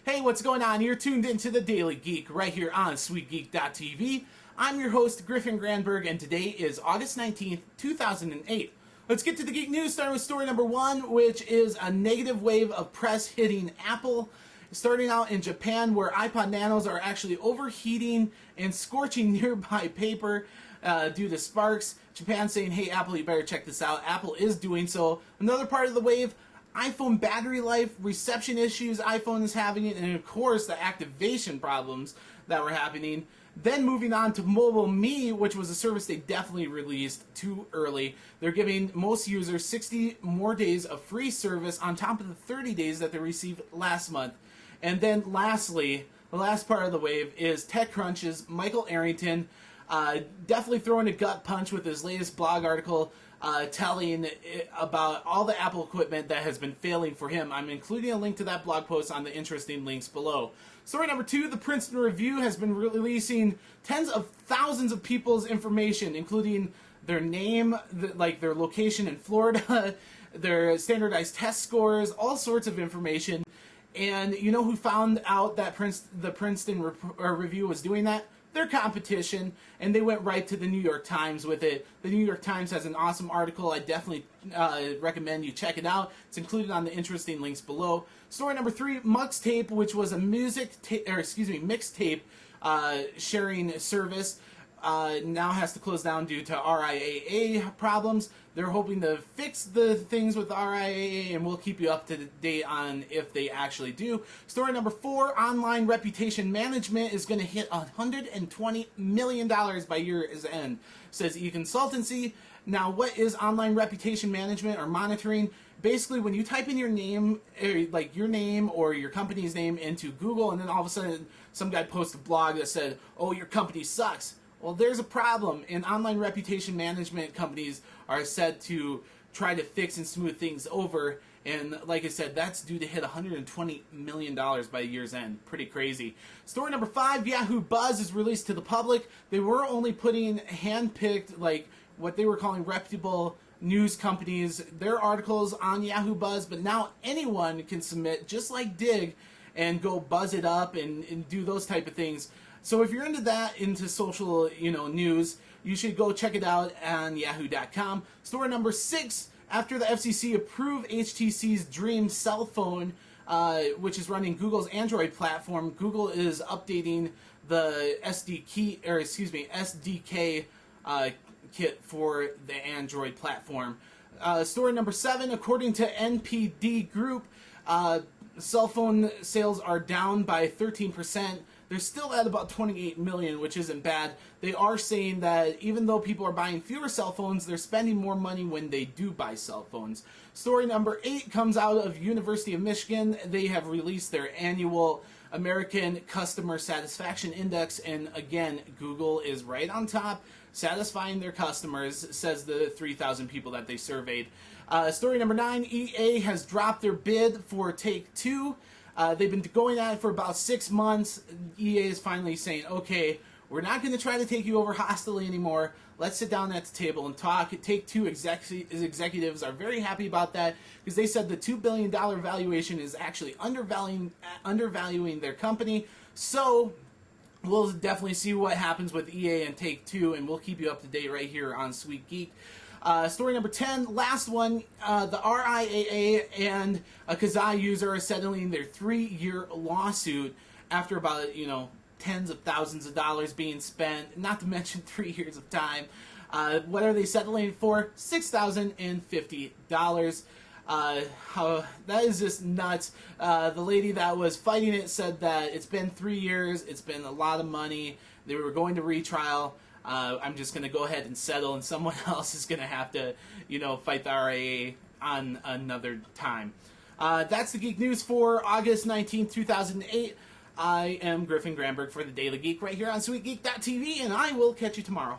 Hey, what's going on? You're tuned into the Daily Geek right here on SweetGeek.tv. I'm your host, Griffin Granberg, and today is August 19th, 2008. Let's get to the Geek News, starting with story number one, which is a negative wave of press hitting Apple. Starting out in Japan, where iPod Nanos are actually overheating and scorching nearby paper due to sparks. Japan saying, hey, Apple, you better check this out. Apple is doing so. Another part of the wave, iPhone battery life, reception issues iPhone is having, and of course the activation problems that were happening. Then moving on to Mobile Me, which was a service they definitely released too early. They're giving most users 60 more days of free service on top of the 30 days that they received last month. And then lastly, the last part of the wave is TechCrunch's Michael Arrington definitely throwing a gut punch with his latest blog article telling about all the Apple equipment that has been failing for him. I'm including a link to that blog post on the interesting links below. Story number two, the Princeton Review has been releasing tens of thousands of people's information, including their name, like their location in Florida, their standardized test scores, all sorts of information. And you know who found out that the Princeton Review was doing that? Their competition, and they went right to the New York Times with it. The New York Times has an awesome article. I definitely recommend you check it out. It's included on the interesting links below. Story number three, MuxTape, which was a mixtape sharing service, now has to close down due to RIAA problems. They're hoping to fix the things with RIAA, and we'll keep you up to date on if they actually do. Story number four, online reputation management is going to hit $120 million by year's end, says eConsultancy. Now, what is online reputation management or monitoring? Basically, when you type in your name, like your name or your company's name into Google, and then all of a sudden some guy posts a blog that said, oh, your company sucks. Well, there's a problem, and online reputation management companies are set to try to fix and smooth things over, and like I said, that's due to hit $120 million by year's end. Pretty crazy. Story number five, Yahoo Buzz is released to the public. They were only putting hand-picked, like what they were calling reputable news companies, their articles on Yahoo Buzz, but now anyone can submit, just like Dig, and go buzz it up and do those type of things. So if you're into that, into social, news, you should go check it out on yahoo.com. Story number six, after the FCC approved HTC's Dream cell phone, which is running Google's Android platform, Google is updating the SDK kit for the Android platform. Story number seven, according to NPD Group, cell phone sales are down by 13%. They're still at about 28 million, which isn't bad. They are saying that even though people are buying fewer cell phones, they're spending more money when they do buy cell phones. Story number eight comes out of University of Michigan. They have released their annual American Customer Satisfaction Index, and again, Google is right on top, satisfying their customers, says the 3,000 people that they surveyed. Story number nine, EA has dropped their bid for Take-Two. They've been going at it for about 6 months. EA is finally saying, okay, we're not going to try to take you over hostilely anymore. Let's sit down at the table and talk. Take-Two executives are very happy about that because they said the $2 billion valuation is actually undervaluing their company. So we'll definitely see what happens with EA and Take-Two, and we'll keep you up to date right here on Sweet Geek. Story number 10, last one, the RIAA and a KaZaA user are settling their 3-year lawsuit after about, tens of thousands of dollars being spent, not to mention 3 years of time. What are they settling for? $6,050. That is just nuts. The lady that was fighting it said that it's been 3 years, it's been a lot of money, they were going to retrial. I'm just going to go ahead and settle, and someone else is going to have to, fight the RIAA on another time. That's the Geek News for August 19th, 2008. I am Griffin Granberg for the Daily Geek right here on SweetGeek.tv, and I will catch you tomorrow.